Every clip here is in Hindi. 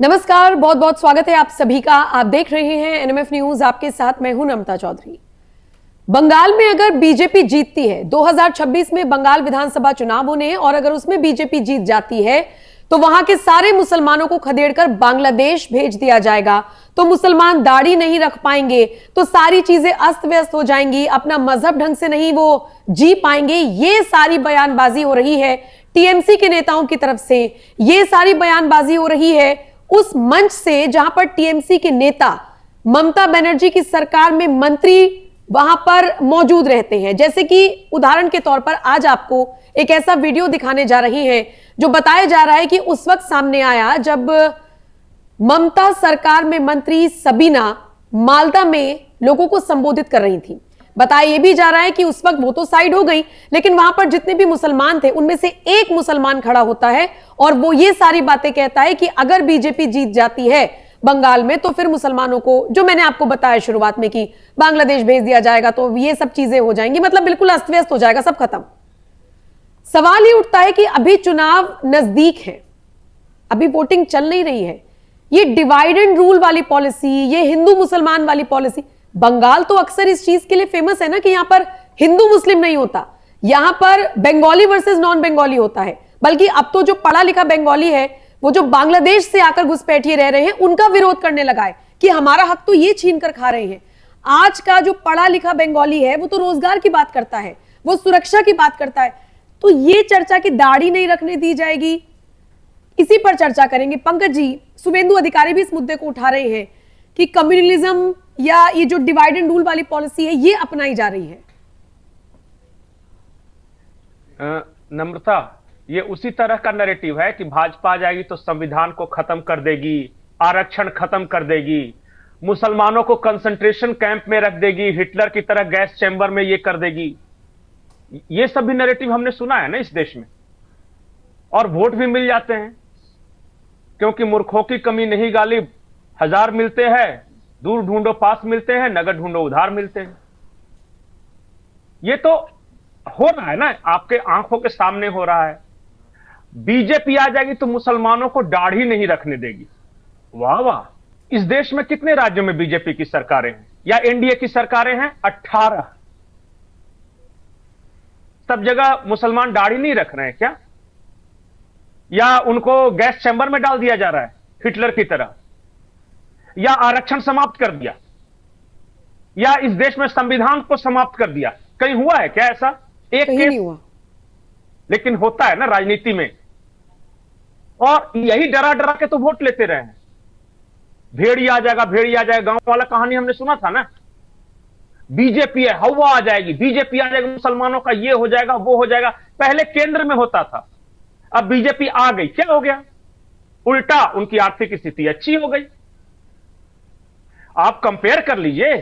नमस्कार, बहुत बहुत स्वागत है आप सभी का। आप देख रहे हैं एनएमएफ न्यूज, आपके साथ मैं हूं नम्रता चौधरी। बंगाल में अगर बीजेपी जीतती है, 2026 में बंगाल विधानसभा चुनाव होने हैं और अगर उसमें बीजेपी जीत जाती है तो वहां के सारे मुसलमानों को खदेड़कर बांग्लादेश भेज दिया जाएगा। तो मुसलमान दाढ़ी नहीं रख पाएंगे, तो सारी चीजें अस्त व्यस्त हो जाएंगी, अपना मजहब ढंग से नहीं वो जी पाएंगे। ये सारी बयानबाजी हो रही है टीएमसी के नेताओं की तरफ से। ये सारी बयानबाजी हो रही है उस मंच से जहां पर टीएमसी के नेता ममता बनर्जी की सरकार में मंत्री वहां पर मौजूद रहते हैं। जैसे कि उदाहरण के तौर पर आज आपको एक ऐसा वीडियो दिखाने जा रही हैं जो बताया जा रहा है कि उस वक्त सामने आया जब ममता सरकार में मंत्री सबीना मालदा में लोगों को संबोधित कर रही थी। बताया यह भी जा रहा है कि उस वक्त वो तो साइड हो गई, लेकिन वहां पर जितने भी मुसलमान थे उनमें से एक मुसलमान खड़ा होता है और वो ये सारी बातें कहता है कि अगर बीजेपी जीत जाती है बंगाल में तो फिर मुसलमानों को, जो मैंने आपको बताया शुरुआत में कि बांग्लादेश भेज दिया जाएगा, तो ये सब चीजें हो जाएंगी, मतलब बिल्कुल अस्त व्यस्त हो जाएगा, सब खत्म। सवाल ये उठता है कि अभी चुनाव नजदीक है, अभी वोटिंग चल नहीं रही है। ये डिवाइड एंड रूल वाली पॉलिसी, ये हिंदू मुसलमान वाली पॉलिसी, बंगाल तो अक्सर इस चीज के लिए फेमस है ना कि यहां पर हिंदू मुस्लिम नहीं होता, यहां पर बंगाली वर्सेस नॉन बंगाली होता है। बल्कि अब तो जो पढ़ा लिखा बंगाली है वो जो बांग्लादेश से आकर घुसपैठिए रह रहे हैं उनका विरोध करने लगा है कि हमारा हक तो ये छीन कर खा रहे हैं। आज का जो पढ़ा लिखा बंगाली है वो तो रोजगार की बात करता है, वो सुरक्षा की बात करता है। तो ये चर्चा की दाढ़ी नहीं रखने दी जाएगी, इसी पर चर्चा करेंगे। पंकज जी, शुभेंदु अधिकारी भी इस मुद्दे को उठा रहे हैं कि कम्युनलिज्म या ये जो डिवाइड एंड रूल वाली पॉलिसी है ये अपनाई जा रही है। नम्रता, ये उसी तरह का नैरेटिव है कि भाजपा आ जाएगी तो संविधान को खत्म कर देगी, आरक्षण खत्म कर देगी, मुसलमानों को कंसंट्रेशन कैंप में रख देगी, हिटलर की तरह गैस चैम्बर में ये कर देगी। ये सब भी नैरेटिव हमने सुना है ना इस देश में, और वोट भी मिल जाते हैं क्योंकि मूर्खों की कमी नहीं गालिब, हजार मिलते हैं, दूर ढूंढो पास मिलते हैं, नगद ढूंढो उधार मिलते हैं। ये तो हो रहा है ना, आपके आंखों के सामने हो रहा है। बीजेपी आ जाएगी तो मुसलमानों को दाढ़ी नहीं रखने देगी। वाह वाह, इस देश में कितने राज्यों में बीजेपी की सरकारें हैं या एनडीए की सरकारें हैं? 18। सब जगह मुसलमान दाढ़ी नहीं रख रहे हैं क्या? या उनको गैस चैम्बर में डाल दिया जा रहा है हिटलर की तरह? या आरक्षण समाप्त कर दिया, या इस देश में संविधान को समाप्त कर दिया? कहीं हुआ है क्या ऐसा? एक केस नहीं हुआ, लेकिन होता है ना राजनीति में। और यही डरा डरा के तो वोट लेते रहे हैं। भेड़ी आ जाएगा, भेड़ी आ जाएगा, गांव वाला कहानी हमने सुना था ना। बीजेपी है, हवा आ जाएगी, बीजेपी आ जाएगी, मुसलमानों का ये हो जाएगा वो हो जाएगा। पहले केंद्र में होता था, अब बीजेपी आ गई, क्या हो गया? उल्टा उनकी आर्थिक स्थिति अच्छी हो गई। आप कंपेयर कर लीजिए,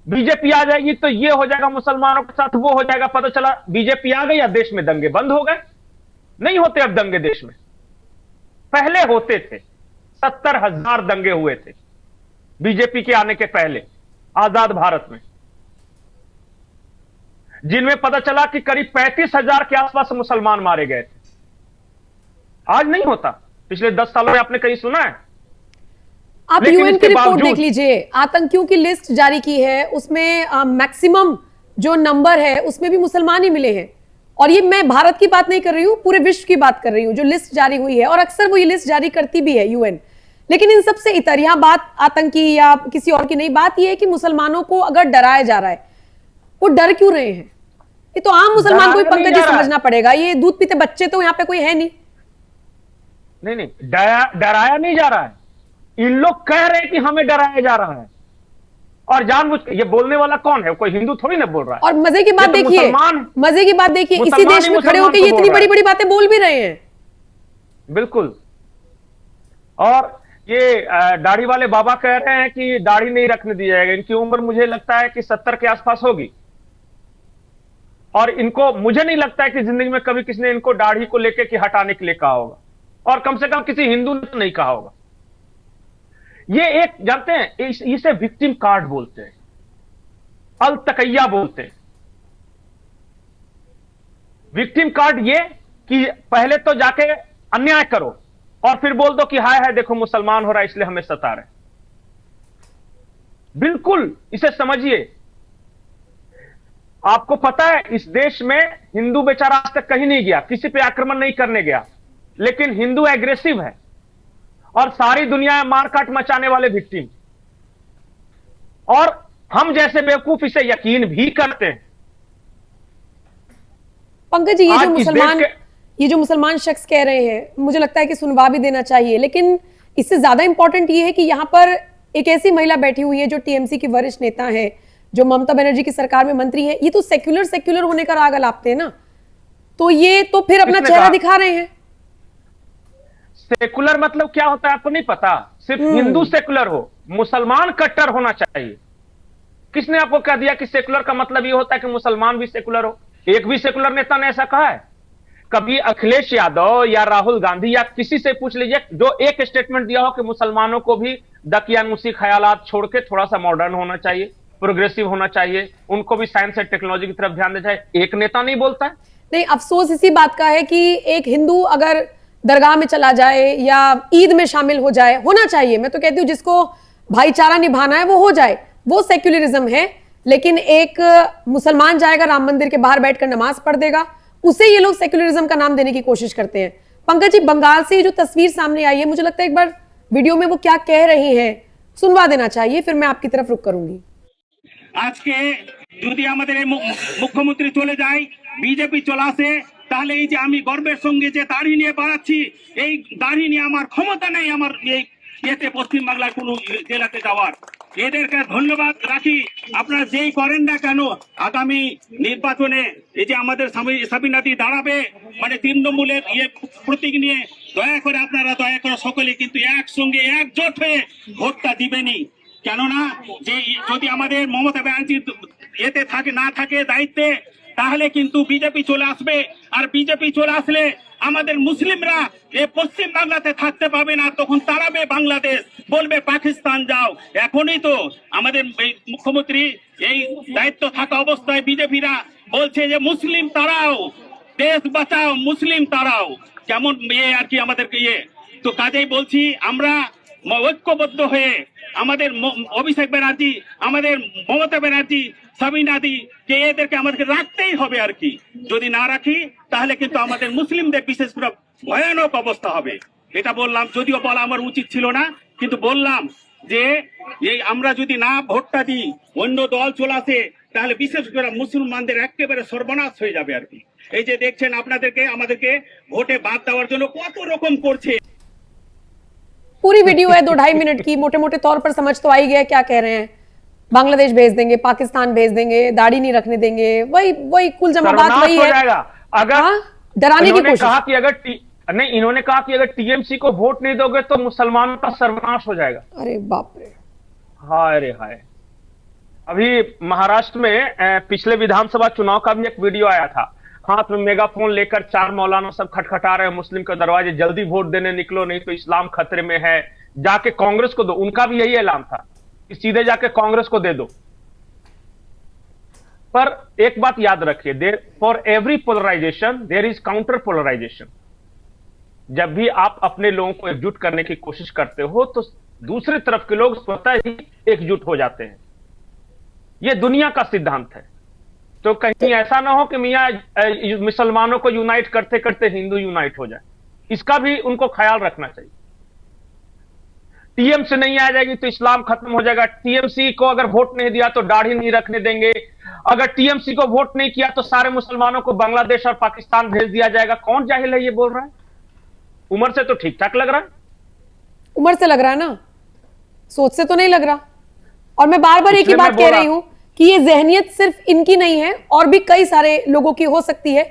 बीजेपी आ जाएगी तो ये हो जाएगा, मुसलमानों के साथ वो हो जाएगा, पता चला बीजेपी आ गई, अब देश में दंगे बंद हो गए। नहीं होते अब दंगे देश में, पहले होते थे। 70,000 दंगे हुए थे बीजेपी के आने के पहले आजाद भारत में, जिनमें पता चला कि करीब 35,000 के आसपास मुसलमान मारे गए थे। आज नहीं होता। पिछले 10 सालों में आपने कहीं सुना है? आप यूएन की रिपोर्ट देख लीजिए, आतंकियों की लिस्ट जारी की है, उसमें मैक्सिमम जो नंबर है उसमें भी मुसलमान ही मिले हैं। और ये मैं भारत की बात नहीं कर रही हूं, पूरे विश्व की बात कर रही हूं जो लिस्ट जारी हुई है। और अक्सर वो ये लिस्ट जारी करती भी है यूएन। लेकिन इन सबसे इतर, यहां बात आतंकी या किसी और की नहीं, बात यह है कि मुसलमानों को अगर डराया जा रहा है, वो डर क्यों रहे हैं? ये तो आम मुसलमान को ही पंकज जी समझना पड़ेगा। ये दूध पीते बच्चे तो यहां पे कोई है नहीं। नहीं, डराया नहीं जा रहा है। इन लोग कह रहे हैं कि हमें डराया जा रहा है, और जानबूझ के। ये बोलने वाला कौन है? कोई हिंदू थोड़ी ना बोल रहा है। और मजे की बात देखिए, मजे की बात देखिए, इसी देश में खड़े होकर ये इतनी बड़ी बड़ी बातें बोल भी रहे हैं। बिल्कुल। और ये दाढ़ी वाले बाबा कह रहे हैं कि दाढ़ी नहीं रखने दी जाएगी। इनकी उम्र मुझे लगता है कि 70 के आसपास होगी, और इनको, मुझे नहीं लगता है कि जिंदगी में कभी किसी ने इनको दाढ़ी को लेकर कि हटाने के लिए कहा होगा, और कम से कम किसी हिंदू ने तो नहीं कहा होगा। ये एक, जानते हैं, इसे विक्टिम कार्ड बोलते हैं, अल तकैया बोलते हैं। विक्टिम कार्ड ये कि पहले तो जाके अन्याय करो और फिर बोल दो कि हाय हाय देखो मुसलमान हो रहा है इसलिए हमें सता रहे। बिल्कुल इसे समझिए। आपको पता है इस देश में हिंदू बेचारा आज तक कहीं नहीं गया, किसी पे आक्रमण नहीं करने गया, लेकिन हिंदू एग्रेसिव है और सारी दुनिया में मारकाट मचाने वाले विक्टिम, और हम जैसे बेवकूफ इसे यकीन भी करते हैं। पंकज जी, आज ये जो मुसलमान शख्स कह रहे हैं, मुझे लगता है कि सुनवा भी देना चाहिए, लेकिन इससे ज्यादा इंपॉर्टेंट ये है कि यहाँ पर एक ऐसी महिला बैठी हुई है जो टीएमसी की वरिष्ठ नेता है, जो ममता बनर्जी की सरकार में मंत्री है। ये तो सेक्युलर होने का राग अलापते हैं ना, तो ये तो फिर अपना चेहरा दिखा रहे हैं। सेकुलर मतलब क्या होता है आपको नहीं पता? सिर्फ हिंदू सेकुलर हो, मुसलमान कट्टर होना चाहिए। किसने आपको कह दिया कि सेकुलर का मतलब ये होता है कि मुसलमान भी सेकुलर हो? एक भी सेकुलर नेता ने ऐसा कहा है? कभी अखिलेश यादव या राहुल गांधी या किसी से पूछ लीजिए जो एक स्टेटमेंट दिया हो कि मुसलमानों को भी दकियानुसी ख्यालात छोड़ के थोड़ा सा मॉडर्न होना चाहिए, प्रोग्रेसिव होना चाहिए, उनको भी साइंस एंड टेक्नोलॉजी की तरफ ध्यान देना चाहिए। एक नेता नहीं बोलता है। नहीं, अफसोस इसी बात का है कि एक हिंदू अगर दरगाह में चला जाए या ईद में शामिल हो जाए, होना चाहिए, मैं तो कहती हूँ जिसको भाईचारा निभाना है वो हो जाए, वो सेक्युलरिज्म है। लेकिन एक मुसलमान जाएगा राम मंदिर के बाहर बैठकर नमाज पढ़ देगा, उसे ये लोग सेक्युलरिज्म का नाम देने की कोशिश करते हैं। पंकज जी, बंगाल से जो तस्वीर सामने आई है, मुझे लगता है एक बार वीडियो में वो क्या कह रही हैं सुनवा देना चाहिए, फिर मैं आपकी तरफ रुख करूंगी। আজকে যদি আমাদের এই মুখ্যমন্ত্রী চলে যায়, বিজেপি চলে আসে, তাহলে এই যে আমি গর্বের সঙ্গে যে দাড়ি নিয়ে বাড়াচ্ছি, এই দাড়ি নিয়ে আমার ক্ষমতা নেই আমার এই এতে পশ্চিমবাংলার কোনো জেলাতে যাওয়ার। এদেরকে ধন্যবাদ রাখি। আপনারা যেই করেন না কেন, আগামী নির্বাচনে এই যে আমাদের সাবিনাদি দাঁড়াবে, মানে তৃণমূলের প্রতীক নিয়ে, দয়া করে আপনারা দয়া করে সকলে কিন্তু একসঙ্গে একজোট হয়ে ভোটটা দিবেনই। কেননা যে যদি আমাদের মমতা ব্যানার্জি এতে থাকে না থাকে দায়িত্বে, তাহলে কিন্তু বিজেপি চলে আসবে, আর বিজেপি চলে আসলে আমাদের মুসলিমরা এই পশ্চিম বাংলাতে থাকতে পাবে না, তখন তাড়াবে বাংলাদেশ, বলবে পাকিস্তান যাও। এখনই তো আমাদের মুখ্যমন্ত্রী এই দায়িত্ব থাকা অবস্থায় বিজেপিরা বলছে যে মুসলিম তাড়াও, দেশ বাঁচাও, মুসলিম তাড়াও, কেমন আর কি আমাদেরকে তো কাজেই বলছি আমরা ঐক্যবদ্ধ হয়ে আমাদের অভিষেক ব্যানার্জি, আমাদের মমতা ব্যানার্জি, সাবিনাদি কে এদেরকে আমাদেরকে রাখতেই হবে আর কি। যদি না রাখি তাহলে কিন্তু আমাদের মুসলিমদের বিশেষ করে ভয়ানক অবস্থা হবে। এটা বললাম, যদিও বলা আমার উচিত ছিল না, কিন্তু বললাম যে এই আমরা যদি না ভোটটা দিই, অন্য দল চলে আসে, তাহলে বিশেষ করে মুসলমানদের একেবারে সর্বনাশ হয়ে যাবে আর কি। এই যে দেখছেন আপনাদেরকে আমাদেরকে ভোটে বাদ দেওয়ার জন্য কত রকম করছে। पूरी वीडियो है 2-2.5 मिनट की, मोटे मोटे तौर पर समझ तो आई गया क्या कह रहे हैं। बांग्लादेश भेज देंगे, पाकिस्तान भेज देंगे, दाढ़ी नहीं रखने देंगे, वही कुल जमा बात वही है। अगर डराने की कोशिश। कहा कि इन्होंने कहा कि अगर टीएमसी को वोट नहीं दोगे तो मुसलमानों का सर्वनाश हो जाएगा। अरे बाप रे, हाय रे हाय। अभी महाराष्ट्र में पिछले विधानसभा चुनाव का भी एक वीडियो आया था, हाथ में मेगाफोन लेकर 4 मौलाना सब खटखटा रहे हैं मुस्लिम के दरवाजे, जल्दी वोट देने निकलो नहीं तो इस्लाम खतरे में है, जाके कांग्रेस को दो। उनका भी यही ऐलान था कि सीधे जाके कांग्रेस को दे दो। पर एक बात याद रखिए, for every polarisation there is counter polarisation. जब भी आप अपने लोगों को एकजुट करने की कोशिश करते हो तो दूसरी तरफ के लोग स्वतः ही एकजुट हो जाते हैं। यह दुनिया का सिद्धांत है। तो कहीं ऐसा ना हो कि मियां मुसलमानों को यूनाइट करते करते हिंदू यूनाइट हो जाए, इसका भी उनको ख्याल रखना चाहिए। टीएमसी नहीं आ जाएगी तो इस्लाम खत्म हो जाएगा, टीएमसी को अगर वोट नहीं दिया तो दाढ़ी नहीं रखने देंगे, अगर टीएमसी को वोट नहीं किया तो सारे मुसलमानों को बांग्लादेश और पाकिस्तान भेज दिया जाएगा। कौन जाहिल है ये बोल रहा है? उम्र से तो ठीक ठाक लग रहा है। उम्र से लग रहा है ना, सोच से तो नहीं लग रहा। और मैं बार बार एक ही बात कह रही हूं कि ये जहनियत सिर्फ इनकी नहीं है, और भी कई सारे लोगों की हो सकती है।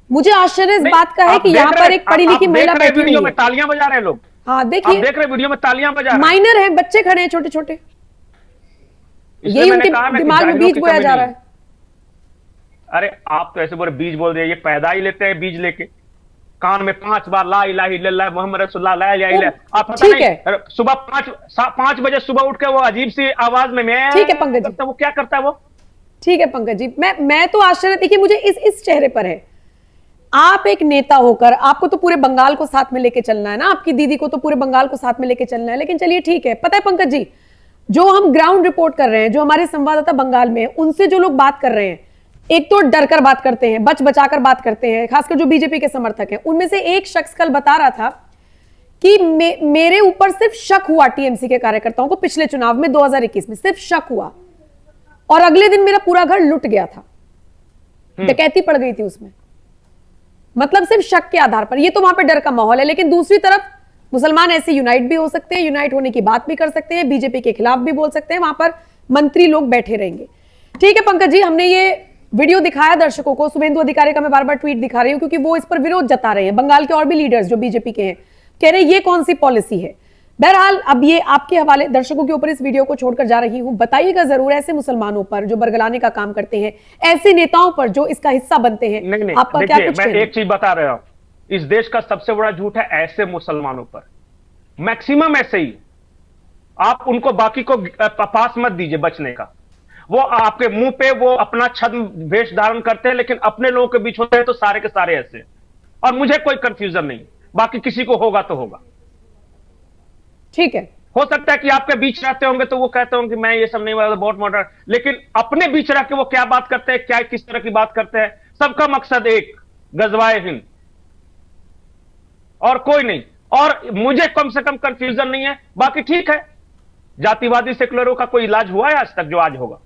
मुझे आश्चर्य इस बात का है कि यहाँ पर एक पढ़ी लिखी महिला बैठी हुई है। तालियां बजा रहे हैं लोग। हाँ देखिए, देख रहे वीडियो में तालियां बजा रहे हैं। माइनर है, बच्चे खड़े हैं छोटे छोटे, यही उनके दिमाग में बीज बोया जा रहा है। अरे आप तो ऐसे बोले बीज बोल रहे, ये पैदा ही लेते हैं बीज लेके, कान में 5 बार ला इलाहा इल्लल्लाह मुहम्मद रसूलुल्लाह ला इलाहा इल्लल्लाह। आप पता नहीं सुबह 5 बजे सुबह उठ के वो अजीब सी आवाज में मैं, ठीक है पंकज जी, वो क्या करता है वो? ठीक है पंकज जी, मैं तो आश्चर्य, देखिए मुझे इस चेहरे पर है, आप एक नेता होकर आपको तो पूरे बंगाल को साथ में लेके चलना है ना, आपकी दीदी को तो पूरे बंगाल को साथ में लेके चलना है। लेकिन चलिए ठीक है, पता है पंकज जी, जो हम ग्राउंड रिपोर्ट कर रहे हैं, जो हमारे संवाददाता बंगाल में, उनसे जो लोग बात कर रहे हैं, एक तो डर कर बात करते हैं, बच बचाकर बात करते हैं, खासकर जो बीजेपी के समर्थक हैं। उनमें से एक शख्स कल बता रहा था कि मेरे ऊपर सिर्फ शक हुआ टीएमसी के कार्यकर्ताओं को पिछले चुनाव में 2021 में सिर्फ शक हुआ, और अगले दिन मेरा पूरा घर लुट गया था, डकैती पड़ गई थी उसमें। मतलब सिर्फ शक के आधार पर। ये तो वहां पे डर का माहौल है। लेकिन दूसरी तरफ मुसलमान ऐसे यूनाइट भी हो सकते हैं, यूनाइट होने की बात भी कर सकते हैं, बीजेपी के खिलाफ भी बोल सकते हैं, वहां पर मंत्री लोग बैठे रहेंगे। ठीक है पंकज जी, हमने ये वीडियो दिखाया दर्शकों को। शुभेंदु अधिकारी का मैं बार बार ट्वीट दिखा रही हूं क्योंकि वो इस पर विरोध जता रहे हैं। बंगाल के और भी लीडर्स जो बीजेपी के हैं कह रहे हैं ये कौन सी पॉलिसी है। बहरहाल अब ये आपके हवाले, दर्शकों के ऊपर इस वीडियो को छोड़कर जा रही हूं। बताइएगा जरूर ऐसे मुसलमानों पर जो बरगलाने का काम करते हैं, ऐसे नेताओं पर जो इसका हिस्सा बनते हैं। नहीं, आपका क्या कुछ मैं एक चीज बता रहा हूं, इस देश का सबसे बड़ा झूठ है ऐसे मुसलमानों पर। मैक्सिमम ऐसे ही, आप उनको बाकी को पास मत दीजिए बचने का। वो आपके मुंह पे वो अपना छद्म वेश धारण करते हैं, लेकिन अपने लोगों के बीच होते हैं तो सारे के सारे ऐसे। और मुझे कोई कंफ्यूजन नहीं, बाकी किसी को होगा तो होगा। ठीक है, हो सकता है कि आपके बीच रहते होंगे तो वो कहते होंगे कि मैं ये सब नहीं बोला, बहुत मॉडर्न, लेकिन अपने बीच रह के वो क्या बात करते हैं, क्या किस तरह की बात करते हैं, सबका मकसद एक, गजवाए हिंद, और कोई नहीं। और मुझे कम से कम कंफ्यूजन नहीं है। बाकी ठीक है, जातिवादी सेकुलरों का कोई इलाज हुआ है आज तक जो आज होगा।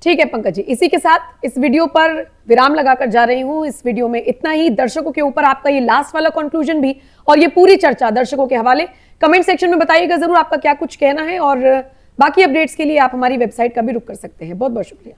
ठीक है पंकज जी, इसी के साथ इस वीडियो पर विराम लगाकर जा रही हूं। इस वीडियो में इतना ही। दर्शकों के ऊपर आपका ये लास्ट वाला कंक्लूजन भी और ये पूरी चर्चा दर्शकों के हवाले कमेंट सेक्शन में बताइएगा जरूर आपका क्या कुछ कहना है। और बाकी अपडेट्स के लिए आप हमारी वेबसाइट का भी रुख कर सकते हैं। बहुत बहुत शुक्रिया।